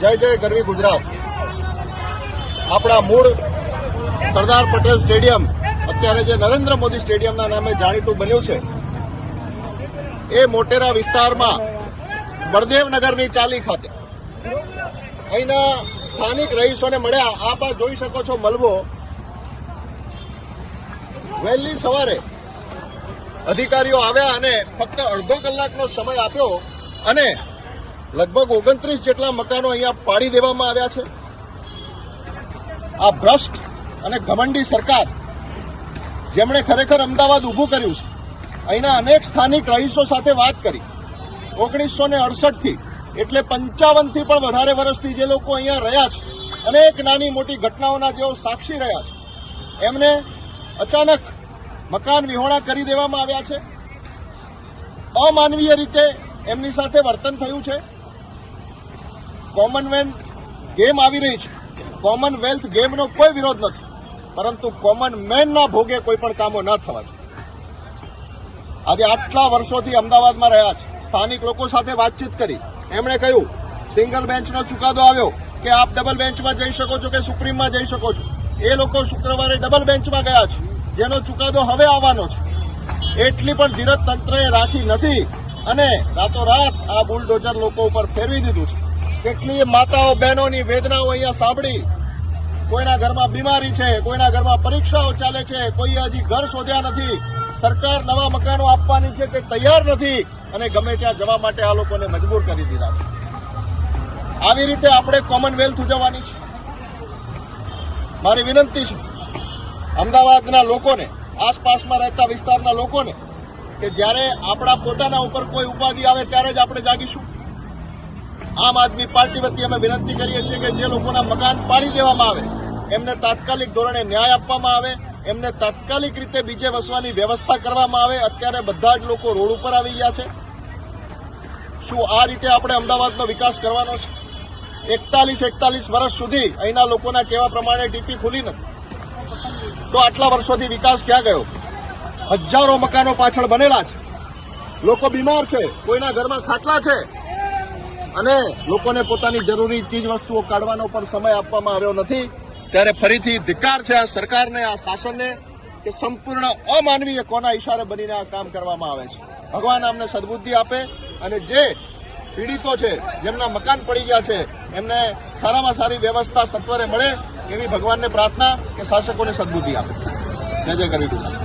જય જય ગરવી ગુજરાત. આપણા મૂળ સરદાર પટેલ સ્ટેડિયમ અત્યારે જે નરેન્દ્ર મોદી સ્ટેડિયમના નામે જાણીતું બન્યું છે, એ મોટેરા વિસ્તારમાં બળદેવનગરની ચાલી ખાતે અહીંના સ્થાનિક રહીશોને મળ્યા. આપ આ જોઈ શકો છો મલબો. વહેલી સવારે અધિકારીઓ આવ્યા અને ફક્ત અડધો કલાકનો સમય આપ્યો અને લગભગ 29 જેટલા મકાનો અહીંયા પાડી દેવામાં આવ્યા છે. આ ભ્રષ્ટ અને ઘમંડી સરકાર, જેમણે ખરેખર અમદાવાદ ઊભું કર્યું છે, અહીંના અનેક સ્થાનિક રહીશો સાથે વાત કરી. 1968 થી એટલે 55 થી પણ વધારે વર્ષથી જે લોકો અહીંયા રહ્યા છે, અનેક નાની મોટી ઘટનાઓના જેઓ સાક્ષી રહ્યા છે, એમને અચાનક મકાન વિહોણા કરી દેવામાં આવ્યા છે. અમાનવીય રીતે એમની સાથે વર્તન થયું છે. કોમનવેલ્થ ગેમ આવી રહી છે. કોમનવેલ્થ ગેમનો કોઈ વિરોધ નથી, પરંતુ કોમન મેનના ભોગે કોઈ પણ કામો ન થવા જોઈએ. આજે આટલા વર્ષોથી અમદાવાદમાં રહ્યા છે, સ્થાનિક લોકો સાથે વાતચીત કરી. એમણે કહ્યું સિંગલ બેન્ચનો ચુકાદો આવ્યો કે આપ ડબલ બેન્ચમાં જઈ શકો છો કે સુપ્રીમમાં જઈ શકો છો. એ લોકો શુક્રવારે ડબલ બેન્ચમાં ગયા છે, જેનો ચુકાદો હવે આવવાનો છે. એટલી પણ ધીરજ તંત્રએ રાખી નથી અને રાતોરાત આ બુલડોઝર લોકો ઉપર ફેરવી દીધું છે. કેટલીય માતાઓ બહેનોની વેદનાઓ અહીંયા સાંભળી. કોઈના ઘરમાં બીમારી છે, કોઈના ઘરમાં પરીક્ષાઓ ચાલે છે, કોઈએ હજી ઘર શોધ્યા નથી. સરકાર નવા મકાનો આપવાની છે તે તૈયાર નથી અને ગમે ત્યાં જવા માટે આ લોકોને મજબૂર કરી દીધા છે. આવી રીતે આપણે કોમનવેલ્થ ઉજવવાની છે. મારી વિનંતી છે અમદાવાદના લોકોને, આસપાસમાં રહેતા વિસ્તારના લોકોને, કે જ્યારે આપણા પોતાના ઉપર કોઈ ઉપાધિ આવે ત્યારે જ આપણે જાગીશું. આમ આદમી પાર્ટી વતી અમે વિનંતી કરીએ છીએ કે જે લોકોના મકાન પાડી દેવામાં આવે એમને તાત્કાલિક ધોરણે ન્યાય આપવામાં આવે, એમને તાત્કાલિક રીતે બીજે વસવાની વ્યવસ્થા કરવામાં આવે. અત્યારે બધા જ લોકો રોડ ઉપર આવી ગયા છે. શું આ રીતે આપણે અમદાવાદનો વિકાસ કરવાનો છે? 41 વર્ષ સુધી અહીંના લોકોના કહેવા પ્રમાણે ટીપી ખુલી નથી, તો આટલા વર્ષોથી વિકાસ ક્યાં ગયો? હજારો મકાનો પાછળ બનેલા છે. લોકો બીમાર છે, કોઈના ઘરમાં ખાટલા છે અને લોકોને પોતાની જરૂરી ચીજ વસ્તુઓ કાઢવાનો પણ સમય આપવામાં આવ્યો નથી. ત્યારે ફરીથી ધિક્કાર છે આ સરકારને, આ શાસનને, કે સંપૂર્ણ અમાનવીય કોના ઇશારે બનીને આ કામ કરવામાં આવે છે. ભગવાન અમને સદબુદ્ધિ આપે અને જે પીડિતો છે, જેમના મકાન પડી ગયા છે, એમને સારામાં સારી વ્યવસ્થા સત્વરે મળે એવી ભગવાનને પ્રાર્થના, કે શાસકોને સદબુદ્ધિ આપે. જય જય ગરવી ગુજરાત.